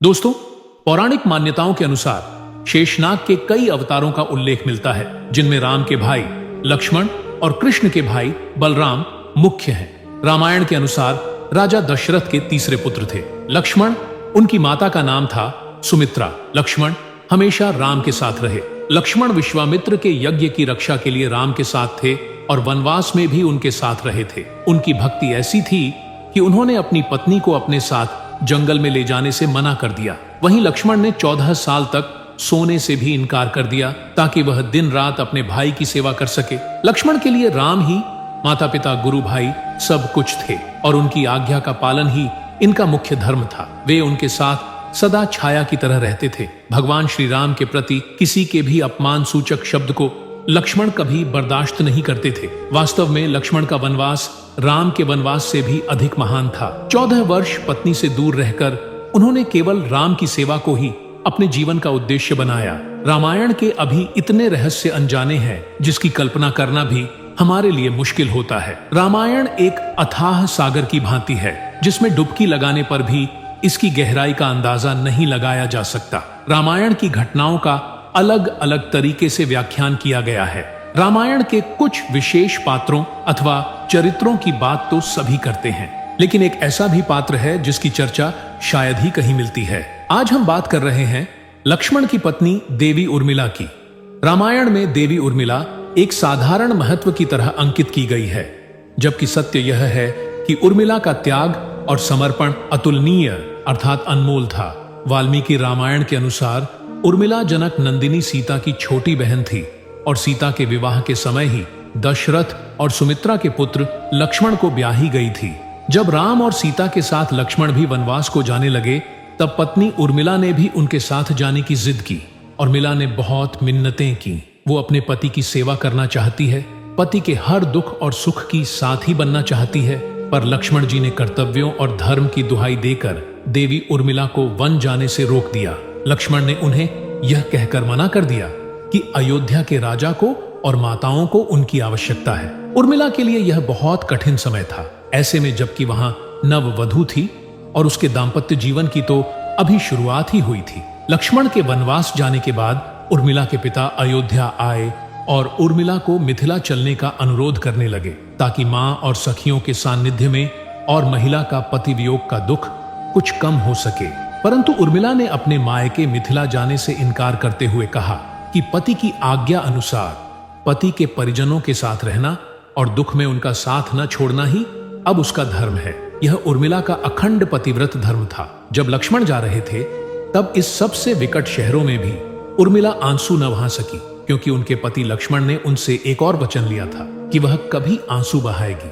दोस्तों, पौराणिक मान्यताओं के अनुसार शेषनाग के कई अवतारों का उल्लेख मिलता है, जिनमें राम के भाई लक्ष्मण और कृष्ण के भाई बलराम मुख्य हैं। रामायण के अनुसार राजा दशरथ के तीसरे पुत्र थे लक्ष्मण। उनकी माता का नाम था सुमित्रा। लक्ष्मण हमेशा राम के साथ रहे। लक्ष्मण विश्वामित्र के यज्ञ की रक्षा के लिए राम के साथ थे और वनवास में भी उनके साथ रहे थे। उनकी भक्ति ऐसी थी कि उन्होंने अपनी पत्नी को अपने साथ जंगल में ले जाने से मना कर दिया। वहीं लक्ष्मण ने 14 साल तक सोने से भी इनकार कर दिया ताकि वह दिन रात अपने भाई की सेवा कर सके। लक्ष्मण के लिए राम ही माता पिता गुरु भाई सब कुछ थे और उनकी आज्ञा का पालन ही इनका मुख्य धर्म था। वे उनके साथ सदा छाया की तरह रहते थे। भगवान श्री राम के प्रति किसी के भी अपमान सूचक शब्द को लक्ष्मण कभी बर्दाश्त नहीं करते थे। वास्तव में लक्ष्मण का वनवास राम के वनवास से भी अधिक महान था। 14 वर्ष पत्नी से दूर रहकर उन्होंने केवल राम की सेवा को ही अपने जीवन का उद्देश्य बनाया। रामायण के अभी इतने रहस्य अनजाने हैं जिसकी कल्पना करना भी हमारे लिए मुश्किल होता है। रामायण एक अथाह सागर की भांति है जिसमें डुबकी लगाने पर भी इसकी गहराई का अंदाजा नहीं लगाया जा सकता। रामायण की घटनाओं का अलग अलग तरीके से व्याख्यान किया गया है। रामायण के कुछ विशेष पात्रों अथवा चरित्रों की बात तो सभी करते हैं, लेकिन एक ऐसा भी पात्र है जिसकी चर्चा शायद ही कहीं मिलती है। आज हम बात कर रहे हैं लक्ष्मण की पत्नी देवी उर्मिला की। रामायण में देवी उर्मिला एक साधारण महत्व की तरह अंकित की गई है, जबकि सत्य यह है कि उर्मिला का त्याग और समर्पण अतुलनीय अर्थात अनमोल था। वाल्मीकि रामायण के अनुसार उर्मिला जनक नंदिनी सीता की छोटी बहन थी और सीता के विवाह के समय ही दशरथ और सुमित्रा के पुत्र लक्ष्मण को ब्याही गई थी। जब राम और सीता के साथ लक्ष्मण भी वनवास को जाने लगे, तब पत्नी उर्मिला ने भी उनके साथ जाने की जिद की। उर्मिला ने बहुत मिन्नतें की। वो अपने पति की सेवा करना चाहती है, पति के हर दुख और सुख की साथी बनना चाहती है, पर लक्ष्मण जी ने कर्तव्यों और धर्म की दुहाई देकर देवी उर्मिला को वन जाने से रोक दिया। लक्ष्मण ने उन्हें यह कहकर मना कर दिया कि अयोध्या के राजा को और माताओं को उनकी आवश्यकता है। उर्मिला के लिए यह बहुत कठिन समय था। ऐसे में जबकि वहां नववधू थी और उसके दाम्पत्य जीवन की तो अभी शुरुआत ही हुई थी। लक्ष्मण के वनवास जाने के बाद उर्मिला के पिता अयोध्या आए और उर्मिला को मिथिला चलने का अनुरोध करने लगे ताकि मां और सखियों के सानिध्य में और महिला का पति वियोग का दुख कुछ कम हो सके। परंतु उर्मिला ने अपने मायके मिथिला जाने से इनकार करते हुए कहा कि पति की आज्ञा अनुसार पति के परिजनों के साथ रहना और दुख में उनका साथ न छोड़ना ही अब उसका धर्म है। यह उर्मिला का अखंड पतिव्रत धर्म था। जब लक्ष्मण जा रहे थे, तब इस सबसे विकट शहरों में भी उर्मिला आंसू न बहा सकी, क्योंकि उनके पति लक्ष्मण ने उनसे एक और वचन लिया था कि वह कभी आंसू बहाएगी,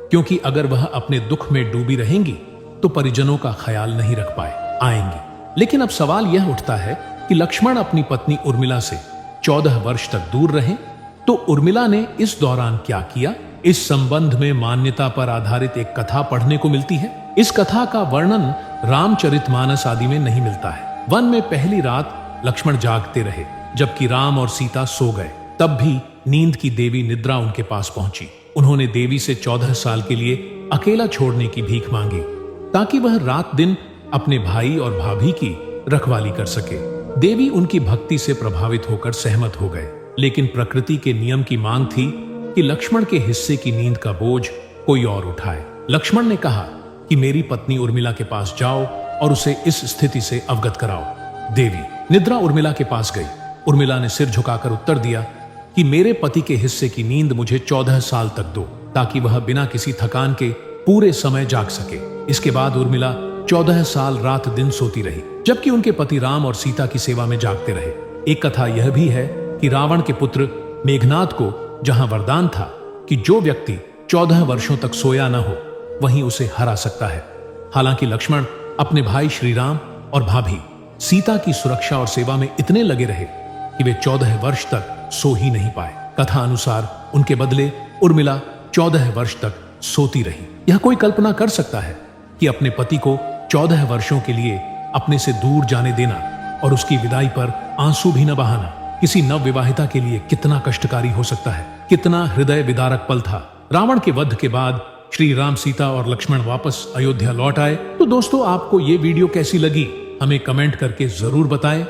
क्योंकि अगर वह अपने दुख में डूबी रहेंगी तो परिजनों का ख्याल नहीं रख आएंगे। लेकिन अब सवाल यह उठता है कि लक्ष्मण अपनी पत्नी उर्मिला से 14 वर्ष तक दूर रहे, तो उर्मिला ने इस दौरान क्या किया? इस संबंध में मान्यता पर आधारित एक कथा पढ़ने को मिलती है। इस कथा का वर्णन रामचरितमानस आदि में नहीं मिलता है। वन में पहली रात लक्ष्मण जागते रहे, जबकि राम और सीता सो गए। तब भी नींद की देवी निद्रा उनके पास पहुंची। उन्होंने देवी से 14 साल के लिए अकेला छोड़ने की भीख मांगी ताकि वह रात दिन अपने भाई और भाभी की रखवाली कर सके। देवी उनकी भक्ति से प्रभावित होकर सहमत हो गए, लेकिन प्रकृति के नियम की मांग थी कि लक्ष्मण के हिस्से की नींद का बोझ कोई और उठाए। लक्ष्मण ने कहा कि मेरी पत्नी उर्मिला के पास जाओ और उसे इस स्थिति से अवगत कराओ। देवी निद्रा उर्मिला के पास गई। उर्मिला ने सिर झुकाकर उत्तर दिया कि मेरे पति के हिस्से की नींद मुझे 14 साल तक दो, ताकि वह बिना किसी थकान के पूरे समय जाग सके। इसके बाद उर्मिला 14 साल रात दिन सोती रही, जबकि उनके पति राम और सीता की सेवा में जागते रहे। एक कथा यह भी है कि रावण के पुत्र मेघनाद को जहां वरदान था कि जो व्यक्ति 14 वर्षों तक सोया न हो वहीं उसे हरा सकता है। हालांकि लक्ष्मण अपने भाई श्री राम और भाभी सीता की सुरक्षा और सेवा में इतने लगे रहे कि वे 14 वर्ष तक सो ही नहीं पाए। कथा अनुसार उनके बदले उर्मिला 14 वर्ष तक सोती रही। यह कोई कल्पना कर सकता है कि अपने पति को 14 वर्षों के लिए अपने से दूर जाने देना और उसकी विदाई पर आंसू भी न बहाना किसी नवविवाहिता के लिए कितना कष्टकारी हो सकता है। कितना हृदय विदारक पल था। रावण के वध के बाद श्री राम, सीता और लक्ष्मण वापस अयोध्या लौट आए। तो दोस्तों, आपको ये वीडियो कैसी लगी हमें कमेंट करके जरूर बताएं।